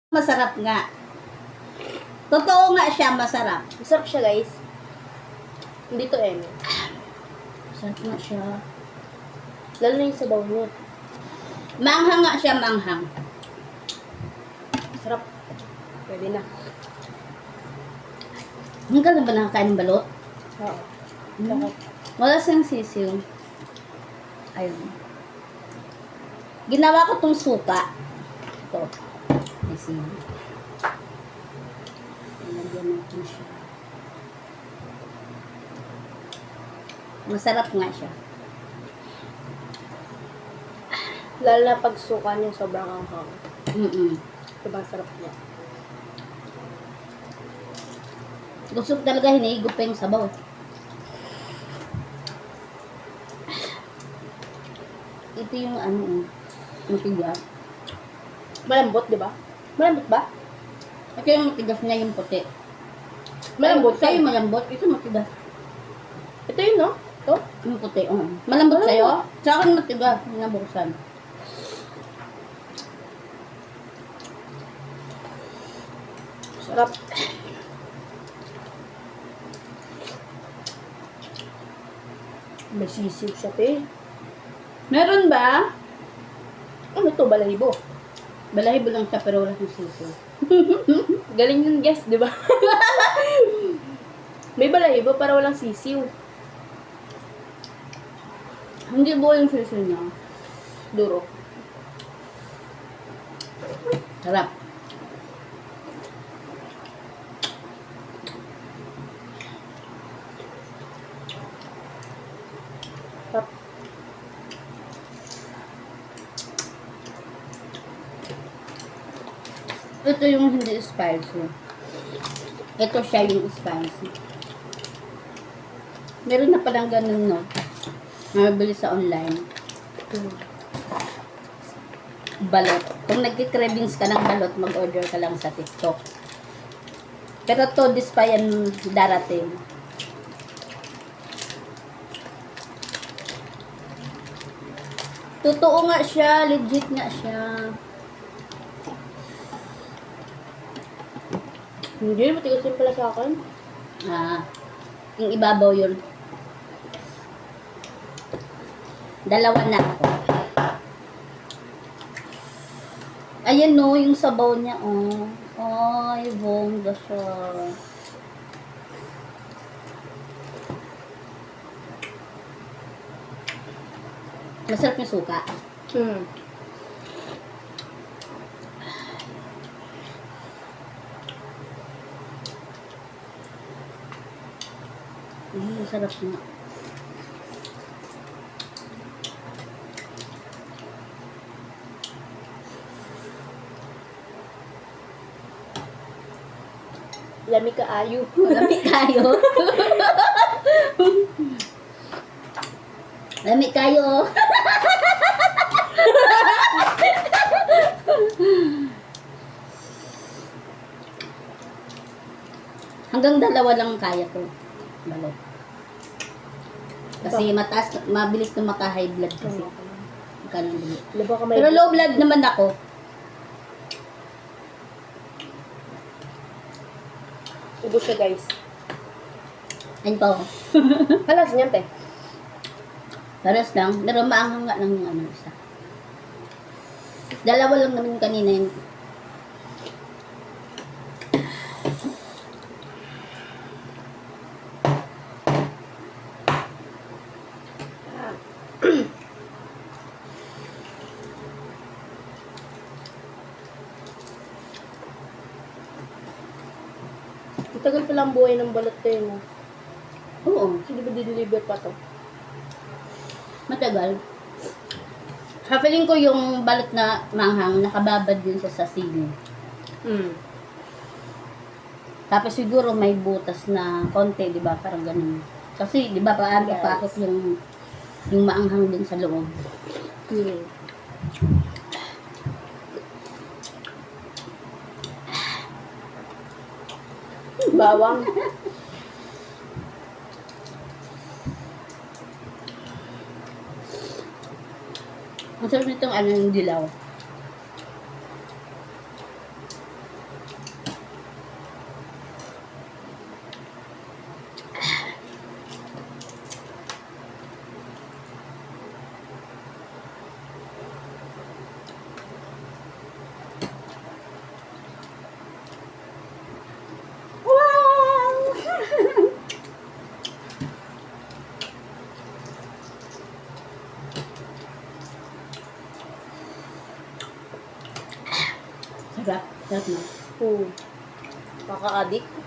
Masarap nga. Totoo nga siya, masarap. Masarap siya, guys. Hindi to Masarap nga siya. Lalo na yung sabaw niya. Manghang nga siya, manghang. Masarap. Pwede na. Hindi ka na ba nakakain ng balot? Oo. Wala siyang sisiw. Ayun. Ginawa ko tong suka. Ito. May sili. Nalagyan natin siya. Masarap nga siya. Lalo na pag suka niya sobrang anghang. Sobrang sarap niya. Gusto ko talaga hinihigop pa yung sabaw. Ito yung ano, matigas. Malambot, di ba? Malambot ba? Ito yung matigas niya yung puti. Malambot Sa'yo yung malambot, ito matigas. Ito yun, no? Ito? Yung puti, malambot sa'yo? Sa akin matigas, nabuksan. Sarap. May sisiw siya, te. Meron ba? Ano to, balahibo? Balahibo lang siya pero wala siyang sisiw. Galing yung guess, di ba? May balahibo para walang sisiw. Hindi buo yung sisiw niya. Duro. Sarap. Sarap. Ito yung hindi spicy. Ito siya yung spicy. Meron na palang ganun, no? Mabili sa online. Balot. Kung nagki-cravings ka ng balot, mag-order ka lang sa TikTok. Pero to, this pa yan darating. Totoo nga siya, legit nga siya. Hindi, matigas yun pala sa akin. Yung ibabaw yun. Dalawa na ako. Ayan no, yung sabaw niya, oh. Ay, bongga siya. Masarap yung suka. Masarap nga. Lami ka ayo. Lamig kayo. Lamig kayo. Hanggang dalawa lang kaya ko. Balot. Kasi mataas, mabilis na maka-high blood kasi. Pero low blood naman ako. Ubus siya, guys. Ayun pa. Halas niyan, te. Paras lang. Pero maanghang nga lang yung ano isa. Dalawa lang naman kanina yung Tagal pa lang buhay ng balot tayo, no? oo, Hindi ba dideliver pa to? matagal. Sa feeling ko yung balot na manghang, nakababad din sa sili. Tapos siguro may butas na konti, di ba? Parang ganun. Kasi, di ba, paano Yes. ipakot yung maanghang din sa loob. Bawang. Ang sarap nitong ano yung dilaw. Sarap. Sarap na. Kaka-addict.